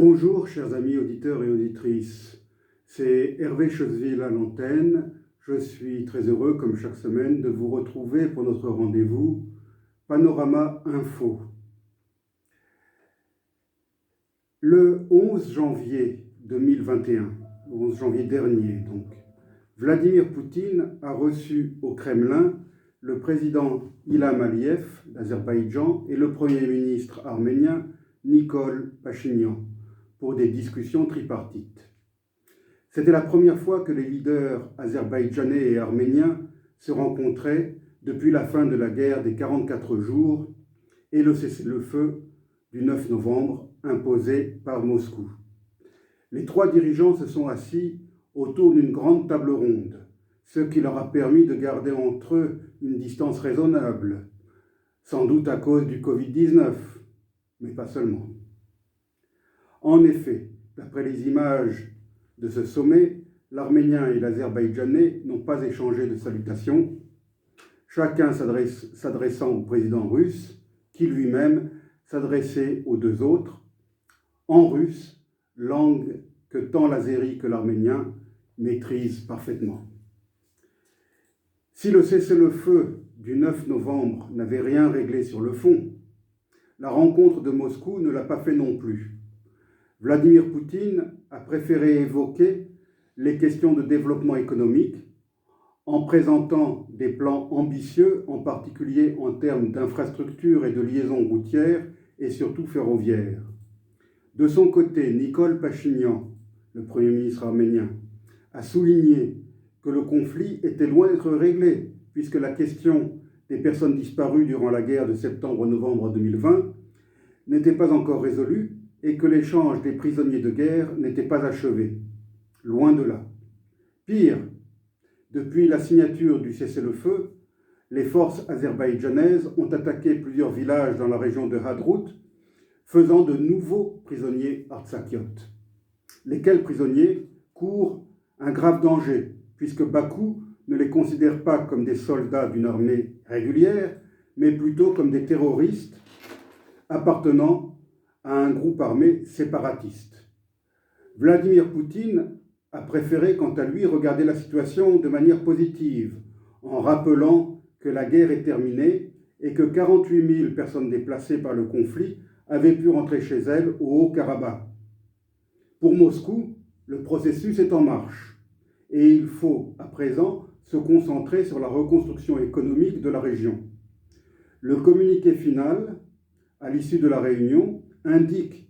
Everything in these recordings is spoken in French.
Bonjour chers amis auditeurs et auditrices, c'est Hervé Choseville à l'antenne. Je suis très heureux comme chaque semaine de vous retrouver pour notre rendez-vous Panorama Info. Le 11 janvier 2021, le 11 janvier dernier donc, Vladimir Poutine a reçu au Kremlin le président Ilham Aliyev d'Azerbaïdjan et le premier ministre arménien Nikol Pachinian pour des discussions tripartites. C'était la première fois que les leaders azerbaïdjanais et arméniens se rencontraient depuis la fin de la guerre des 44 jours et le cessez-le-feu du 9 novembre imposé par Moscou. Les trois dirigeants se sont assis autour d'une grande table ronde, ce qui leur a permis de garder entre eux une distance raisonnable, sans doute à cause du Covid-19, mais pas seulement. En effet, d'après les images de ce sommet, l'Arménien et l'Azerbaïdjanais n'ont pas échangé de salutations, chacun s'adressant au président russe, qui lui-même s'adressait aux deux autres, en russe, langue que tant l'azéri que l'arménien maîtrisent parfaitement. Si le cessez-le-feu du 9 novembre n'avait rien réglé sur le fond, la rencontre de Moscou ne l'a pas fait non plus. Vladimir Poutine a préféré évoquer les questions de développement économique en présentant des plans ambitieux, en particulier en termes d'infrastructures et de liaisons routières et surtout ferroviaires. De son côté, Nikol Pachinian, le Premier ministre arménien, a souligné que le conflit était loin d'être réglé, puisque la question des personnes disparues durant la guerre de septembre-novembre 2020 n'était pas encore résolue et que l'échange des prisonniers de guerre n'était pas achevé. Loin de là. Pire, depuis la signature du cessez-le-feu, les forces azerbaïdjanaises ont attaqué plusieurs villages dans la région de Hadrout, faisant de nouveaux prisonniers artsakiotes. Lesquels prisonniers courent un grave danger, puisque Bakou ne les considère pas comme des soldats d'une armée régulière, mais plutôt comme des terroristes appartenant à un groupe armé séparatiste. Vladimir Poutine a préféré, quant à lui, regarder la situation de manière positive, en rappelant que la guerre est terminée et que 48 000 personnes déplacées par le conflit avaient pu rentrer chez elles au Haut-Karabakh. Pour Moscou, le processus est en marche et il faut, à présent, se concentrer sur la reconstruction économique de la région. Le communiqué final, à l'issue de la réunion, indique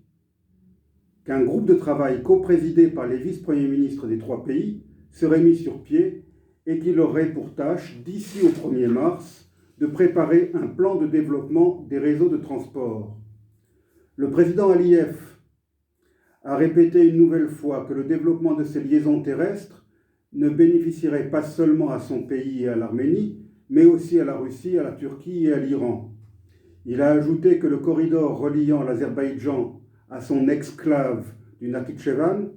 qu'un groupe de travail coprésidé par les vice-premiers ministres des trois pays serait mis sur pied et qu'il aurait pour tâche, d'ici au 1er mars, de préparer un plan de développement des réseaux de transport. Le président Aliyev a répété une nouvelle fois que le développement de ces liaisons terrestres ne bénéficierait pas seulement à son pays et à l'Arménie, mais aussi à la Russie, à la Turquie et à l'Iran. Il a ajouté que le corridor reliant l'Azerbaïdjan à son exclave du Nakhitchevan,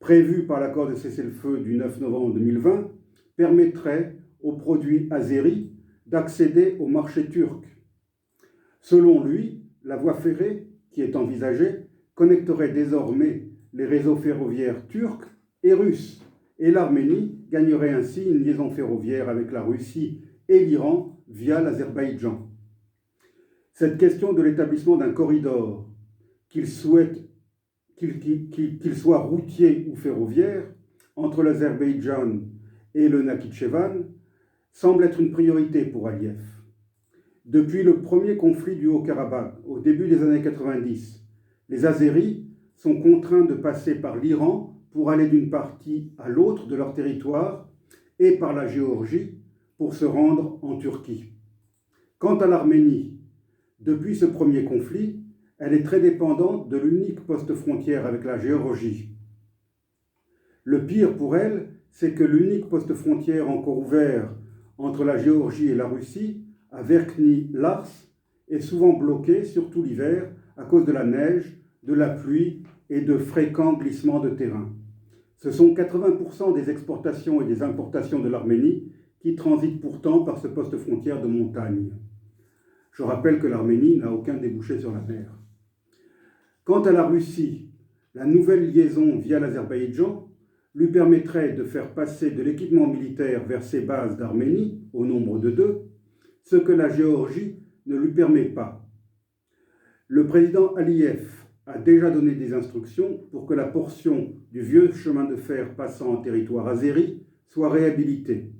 prévu par l'accord de cessez-le-feu du 9 novembre 2020, permettrait aux produits azéris d'accéder au marché turc. Selon lui, la voie ferrée qui est envisagée connecterait désormais les réseaux ferroviaires turcs et russes, et l'Arménie gagnerait ainsi une liaison ferroviaire avec la Russie et l'Iran via l'Azerbaïdjan. Cette question de l'établissement d'un corridor, qu'il soit routier ou ferroviaire, entre l'Azerbaïdjan et le Nakhitchevan, semble être une priorité pour Aliyev. Depuis le premier conflit du Haut-Karabakh, au début des années 90, les Azéris sont contraints de passer par l'Iran pour aller d'une partie à l'autre de leur territoire et par la Géorgie pour se rendre en Turquie. Quant à l'Arménie, depuis ce premier conflit, elle est très dépendante de l'unique poste frontière avec la Géorgie. Le pire pour elle, c'est que l'unique poste frontière encore ouvert entre la Géorgie et la Russie, à Verkhny-Lars, est souvent bloqué, surtout l'hiver, à cause de la neige, de la pluie et de fréquents glissements de terrain. Ce sont 80% des exportations et des importations de l'Arménie qui transitent pourtant par ce poste frontière de montagne. Je rappelle que l'Arménie n'a aucun débouché sur la mer. Quant à la Russie, La nouvelle liaison via l'Azerbaïdjan lui permettrait de faire passer de l'équipement militaire vers ses bases d'Arménie, au nombre de 2, ce que la Géorgie ne lui permet pas. Le président Aliyev a déjà donné des instructions pour que la portion du vieux chemin de fer passant en territoire azéri soit réhabilitée.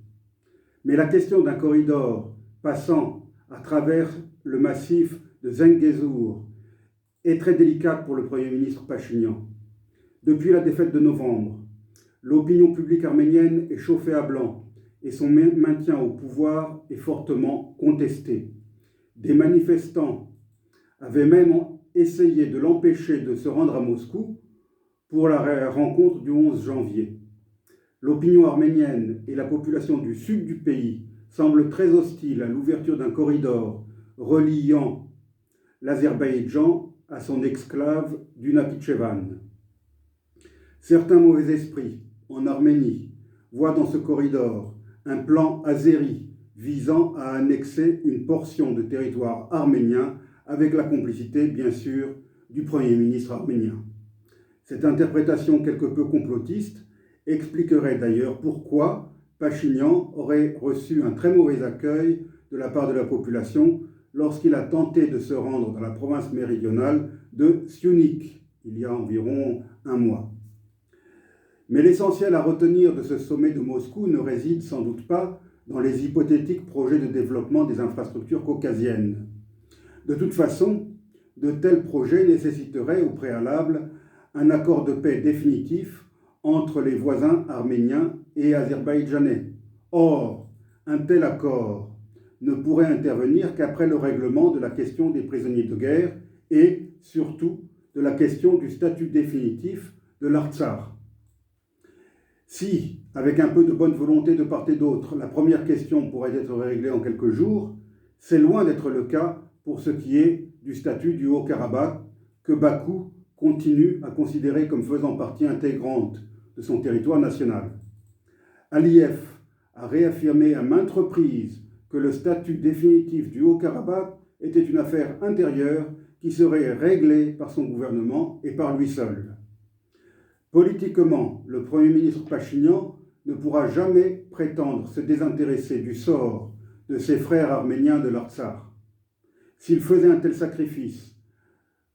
Mais la question d'un corridor passant à travers le massif de Zengezur est très délicate pour le Premier ministre Pachinian. Depuis la défaite de novembre, l'opinion publique arménienne est chauffée à blanc et son maintien au pouvoir est fortement contesté. Des manifestants avaient même essayé de l'empêcher de se rendre à Moscou pour la rencontre du 11 janvier. L'opinion arménienne et la population du sud du pays semblent très hostiles à l'ouverture d'un corridor reliant l'Azerbaïdjan à son exclave du Nakhitchevan. Certains mauvais esprits en Arménie voient dans ce corridor un plan azéri visant à annexer une portion de territoire arménien avec la complicité, bien sûr, du Premier ministre arménien. Cette interprétation quelque peu complotiste expliquerait d'ailleurs pourquoi Pachinian aurait reçu un très mauvais accueil de la part de la population lorsqu'il a tenté de se rendre dans la province méridionale de Syunik, il y a environ un mois. Mais l'essentiel à retenir de ce sommet de Moscou ne réside sans doute pas dans les hypothétiques projets de développement des infrastructures caucasiennes. De toute façon, de tels projets nécessiteraient au préalable un accord de paix définitif entre les voisins arméniens et azerbaïdjanais. Or, un tel accord ne pourrait intervenir qu'après le règlement de la question des prisonniers de guerre et, surtout, de la question du statut définitif de l'Artsakh. Si, avec un peu de bonne volonté de part et d'autre, la première question pourrait être réglée en quelques jours, c'est loin d'être le cas pour ce qui est du statut du Haut-Karabakh que Bakou continue à considérer comme faisant partie intégrante de son territoire national. Aliyev a réaffirmé à maintes reprises que le statut définitif du Haut-Karabakh était une affaire intérieure qui serait réglée par son gouvernement et par lui seul. Politiquement, le Premier ministre Pachinian ne pourra jamais prétendre se désintéresser du sort de ses frères arméniens de l'Artsakh. S'il faisait un tel sacrifice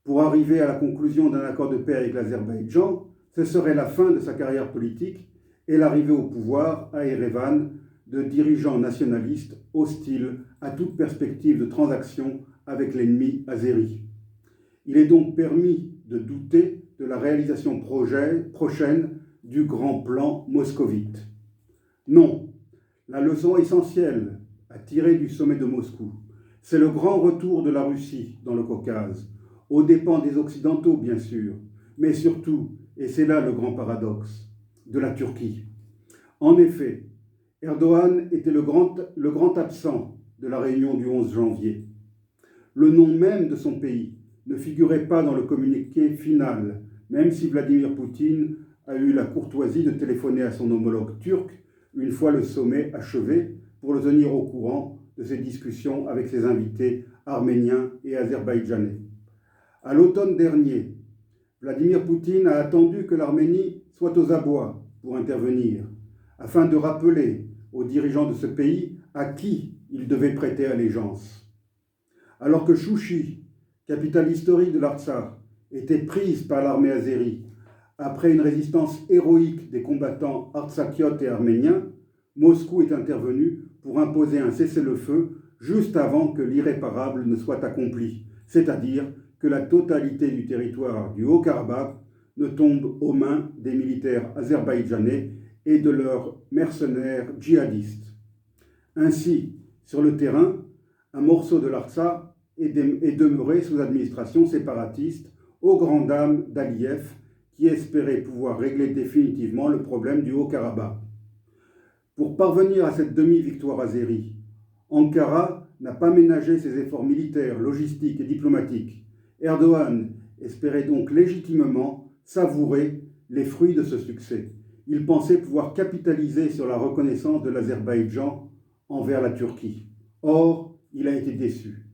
pour arriver à la conclusion d'un accord de paix avec l'Azerbaïdjan, ce serait la fin de sa carrière politique et l'arrivée au pouvoir à Erevan de dirigeants nationalistes hostiles à toute perspective de transaction avec l'ennemi azéri. Il est donc permis de douter de la réalisation prochaine du grand plan moscovite. Non, la leçon essentielle à tirer du sommet de Moscou, c'est le grand retour de la Russie dans le Caucase, aux dépens des Occidentaux bien sûr, mais surtout, et c'est là le grand paradoxe, de la Turquie. En effet, Erdogan était le grand absent de la réunion du 11 janvier. Le nom même de son pays ne figurait pas dans le communiqué final, même si Vladimir Poutine a eu la courtoisie de téléphoner à son homologue turc une fois le sommet achevé pour le tenir au courant de ses discussions avec ses invités arméniens et azerbaïdjanais. À l'automne dernier, Vladimir Poutine a attendu que l'Arménie soit aux abois pour intervenir, afin de rappeler aux dirigeants de ce pays à qui ils devaient prêter allégeance. Alors que Chouchi, capitale historique de l'Artsakh, était prise par l'armée azérie après une résistance héroïque des combattants artsakiotes et arméniens, Moscou est intervenu pour imposer un cessez-le-feu juste avant que l'irréparable ne soit accompli, c'est-à-dire que la totalité du territoire du Haut-Karabakh ne tombe aux mains des militaires azerbaïdjanais et de leurs mercenaires djihadistes. Ainsi, sur le terrain, un morceau de l'Artsakh est demeuré sous administration séparatiste aux grandes dames d'Aliyev qui espérait pouvoir régler définitivement le problème du Haut-Karabakh. Pour parvenir à cette demi-victoire azérie, Ankara n'a pas ménagé ses efforts militaires, logistiques et diplomatiques. Erdogan espérait donc légitimement savourer les fruits de ce succès. Il pensait pouvoir capitaliser sur la reconnaissance de l'Azerbaïdjan envers la Turquie. Or, il a été déçu.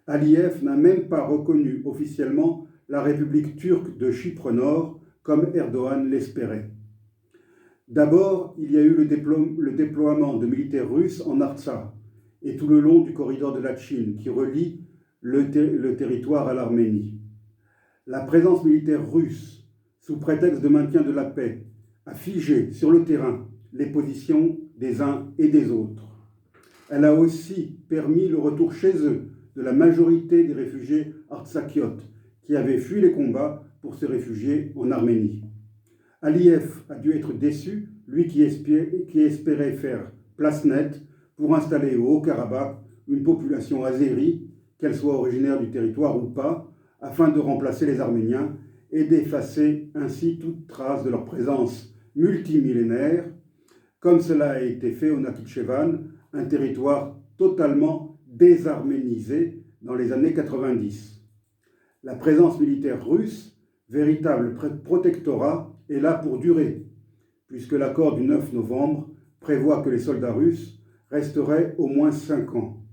Aliyev n'a même pas reconnu officiellement la République turque de Chypre Nord, comme Erdogan l'espérait. D'abord, il y a eu le déploiement de militaires russes en Artsakh et tout le long du corridor de Latchine qui relie le territoire à l'Arménie. La présence militaire russe, sous prétexte de maintien de la paix, a figé sur le terrain les positions des uns et des autres. Elle a aussi permis le retour chez eux de la majorité des réfugiés artsakiotes qui avaient fui les combats pour se réfugier en Arménie. Aliyev a dû être déçu, lui qui espérait faire place nette pour installer au Haut-Karabakh une population azérie, qu'elle soit originaire du territoire ou pas, afin de remplacer les Arméniens et d'effacer ainsi toute trace de leur présence multimillénaire, comme cela a été fait au Nakhitchevan, un territoire totalement désarménisé dans les années 90. La présence militaire russe, véritable protectorat, est là pour durer, puisque l'accord du 9 novembre prévoit que les soldats russes resteraient au moins 5 ans.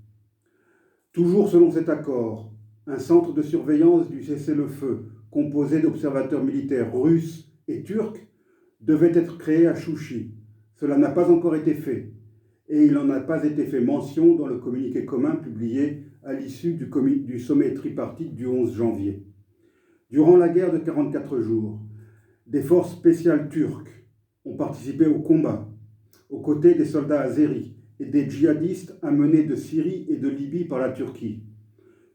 Toujours selon cet accord, un centre de surveillance du cessez-le-feu composé d'observateurs militaires russes et turcs devait être créé à Chouchi. Cela n'a pas encore été fait, et il n'en a pas été fait mention dans le communiqué commun publié à l'issue du sommet tripartite du 11 janvier. Durant la guerre de 44 jours, des forces spéciales turques ont participé au combat, aux côtés des soldats azéris et des djihadistes amenés de Syrie et de Libye par la Turquie.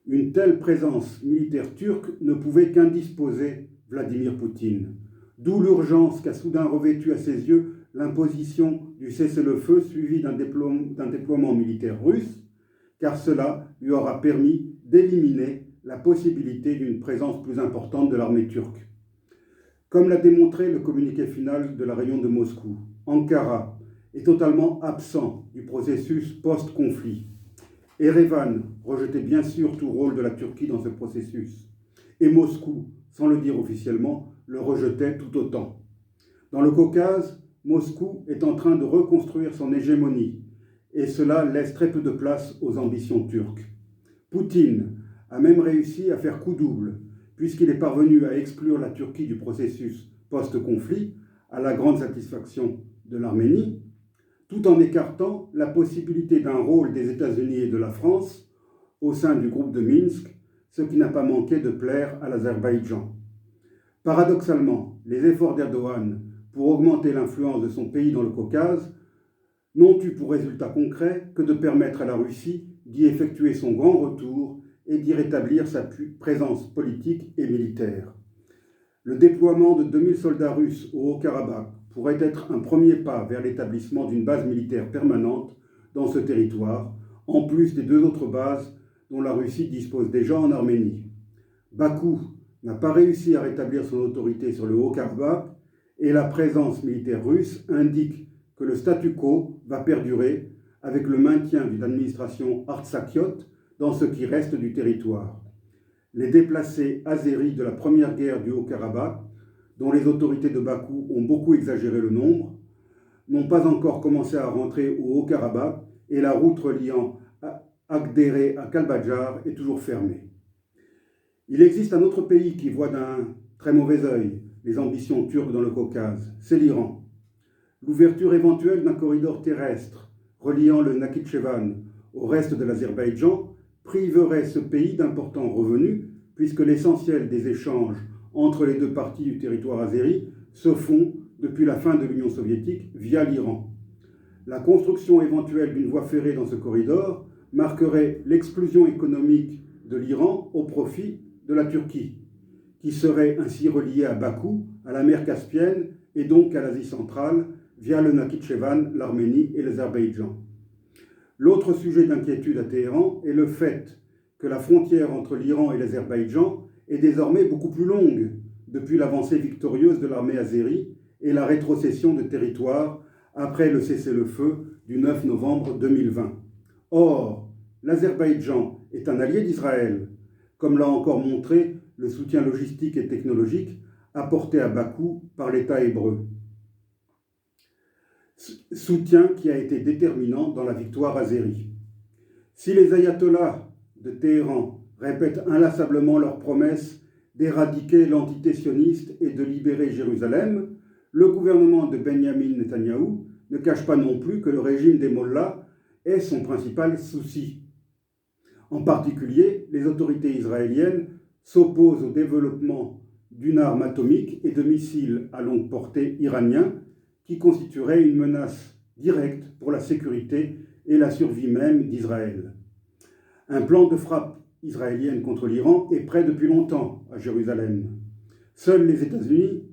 Une telle présence militaire turque ne pouvait qu'indisposer Vladimir Poutine, d'où l'urgence qu'a soudain revêtue à ses yeux l'imposition du cessez-le-feu suivi d'un déploiement militaire russe, car cela lui aura permis d'éliminer la possibilité d'une présence plus importante de l'armée turque. Comme l'a démontré le communiqué final de la réunion de Moscou, Ankara est totalement absent du processus post-conflit. Erevan rejetait bien sûr tout rôle de la Turquie dans ce processus, et Moscou, sans le dire officiellement, le rejetait tout autant. Dans le Caucase, Moscou est en train de reconstruire son hégémonie, et cela laisse très peu de place aux ambitions turques. Poutine a même réussi à faire coup double, puisqu'il est parvenu à exclure la Turquie du processus post-conflit, à la grande satisfaction de l'Arménie, tout en écartant la possibilité d'un rôle des États-Unis et de la France au sein du groupe de Minsk, ce qui n'a pas manqué de plaire à l'Azerbaïdjan. Paradoxalement, les efforts d'Erdogan pour augmenter l'influence de son pays dans le Caucase n'ont eu pour résultat concret que de permettre à la Russie d'y effectuer son grand retour et d'y rétablir sa présence politique et militaire. Le déploiement de 2000 soldats russes au Haut-Karabakh pourrait être un premier pas vers l'établissement d'une base militaire permanente dans ce territoire, en plus des 2 autres bases dont la Russie dispose déjà en Arménie. Bakou n'a pas réussi à rétablir son autorité sur le Haut-Karabakh et la présence militaire russe indique que le statu quo va perdurer avec le maintien d'une administration artsakiote dans ce qui reste du territoire. Les déplacés azéris de la première guerre du Haut-Karabakh, dont les autorités de Bakou ont beaucoup exagéré le nombre, n'ont pas encore commencé à rentrer au Haut-Karabakh et la route reliant Akdere à Kalbadjar est toujours fermée. Il existe un autre pays qui voit d'un très mauvais œil les ambitions turques dans le Caucase, c'est l'Iran. L'ouverture éventuelle d'un corridor terrestre reliant le Nakhitchevan au reste de l'Azerbaïdjan priverait ce pays d'importants revenus, puisque l'essentiel des échanges entre les 2 parties du territoire azéri se font depuis la fin de l'Union soviétique via l'Iran. La construction éventuelle d'une voie ferrée dans ce corridor marquerait l'explosion économique de l'Iran au profit de la Turquie, qui serait ainsi reliée à Bakou, à la mer Caspienne et donc à l'Asie centrale via le Nakhitchevan, l'Arménie et l'Azerbaïdjan. L'autre sujet d'inquiétude à Téhéran est le fait que la frontière entre l'Iran et l'Azerbaïdjan est désormais beaucoup plus longue depuis l'avancée victorieuse de l'armée azérie et la rétrocession de territoires après le cessez-le-feu du 9 novembre 2020. Or, l'Azerbaïdjan est un allié d'Israël, comme l'a encore montré le soutien logistique et technologique apporté à Bakou par l'État hébreu. Soutien qui a été déterminant dans la victoire azérie. Si les ayatollahs de Téhéran répètent inlassablement leurs promesses d'éradiquer l'entité sioniste et de libérer Jérusalem, le gouvernement de Benjamin Netanyahou ne cache pas non plus que le régime des mollahs est son principal souci. En particulier, les autorités israéliennes s'opposent au développement d'une arme atomique et de missiles à longue portée iraniens qui constitueraient une menace directe pour la sécurité et la survie même d'Israël. Un plan de frappe israélienne contre l'Iran est prêt depuis longtemps à Jérusalem. Seuls les États-Unis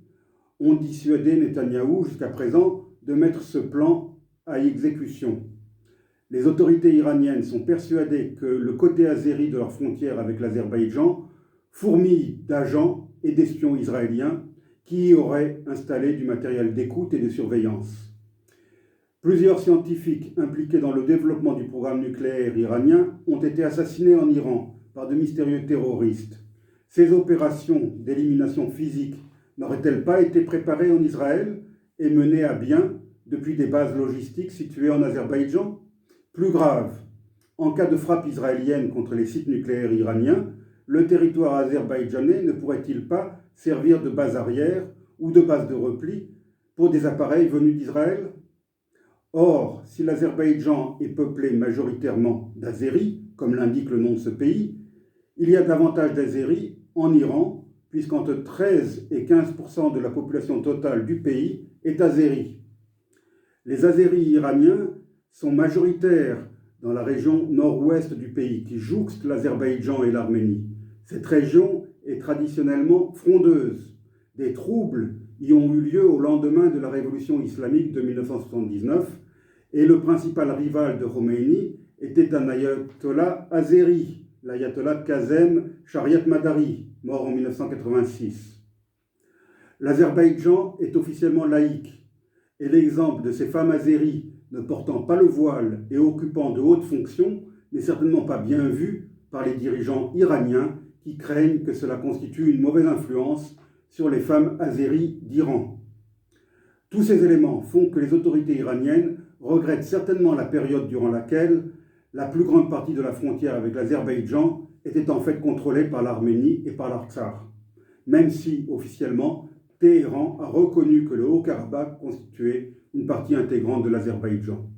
ont dissuadé Netanyahou jusqu'à présent de mettre ce plan à exécution. Les autorités iraniennes sont persuadées que le côté azéri de leur frontière avec l'Azerbaïdjan fourmille d'agents et d'espions israéliens qui y auraient installé du matériel d'écoute et de surveillance. Plusieurs scientifiques impliqués dans le développement du programme nucléaire iranien ont été assassinés en Iran par de mystérieux terroristes. Ces opérations d'élimination physique n'auraient-elles pas été préparées en Israël et menées à bien depuis des bases logistiques situées en Azerbaïdjan ? Plus grave, en cas de frappe israélienne contre les sites nucléaires iraniens, le territoire azerbaïdjanais ne pourrait-il pas servir de base arrière ou de base de repli pour des appareils venus d'Israël ? Or, si l'Azerbaïdjan est peuplé majoritairement d'Azéris, comme l'indique le nom de ce pays, il y a davantage d'Azéris en Iran, puisqu'entre 13 et 15% de la population totale du pays est azéri. Les Azéris iraniens sont majoritaires dans la région nord-ouest du pays, qui jouxte l'Azerbaïdjan et l'Arménie. Cette région est traditionnellement frondeuse. Des troubles y ont eu lieu au lendemain de la révolution islamique de 1979, et le principal rival de Khomeini était un ayatollah azéri, l'ayatollah Kazem Shariat Madari, mort en 1986. L'Azerbaïdjan est officiellement laïque, et l'exemple de ces femmes azéries ne portant pas le voile et occupant de hautes fonctions n'est certainement pas bien vu par les dirigeants iraniens qui craignent que cela constitue une mauvaise influence sur les femmes azéries d'Iran. Tous ces éléments font que les autorités iraniennes regrettent certainement la période durant laquelle la plus grande partie de la frontière avec l'Azerbaïdjan était en fait contrôlée par l'Arménie et par l'Artsakh, même si, officiellement, Téhéran a reconnu que le Haut-Karabakh constituait une partie intégrante de l'Azerbaïdjan.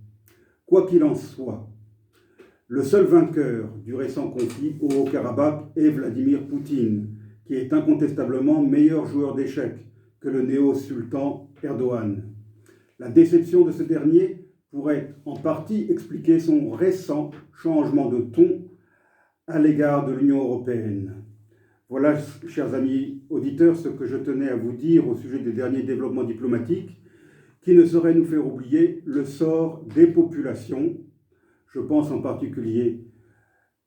Quoi qu'il en soit, le seul vainqueur du récent conflit au Haut-Karabakh est Vladimir Poutine, qui est incontestablement meilleur joueur d'échecs que le néo-sultan Erdogan. La déception de ce dernier pourrait en partie expliquer son récent changement de ton à l'égard de l'Union européenne. Voilà, chers amis auditeurs, ce que je tenais à vous dire au sujet des derniers développements diplomatiques qui ne sauraient nous faire oublier le sort des populations. Je pense en particulier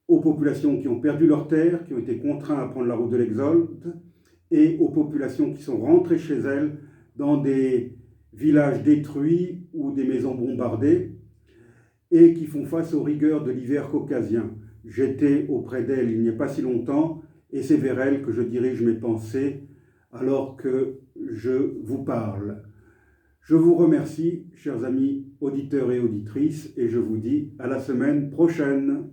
aux populations qui ont perdu leurs terres, qui ont été contraintes à prendre la route de l'exode, et aux populations qui sont rentrées chez elles dans des villages détruits ou des maisons bombardées et qui font face aux rigueurs de l'hiver caucasien. J'étais auprès d'elles il n'y a pas si longtemps et c'est vers elles que je dirige mes pensées alors que je vous parle. Je vous remercie, chers amis auditeurs et auditrices, et je vous dis à la semaine prochaine.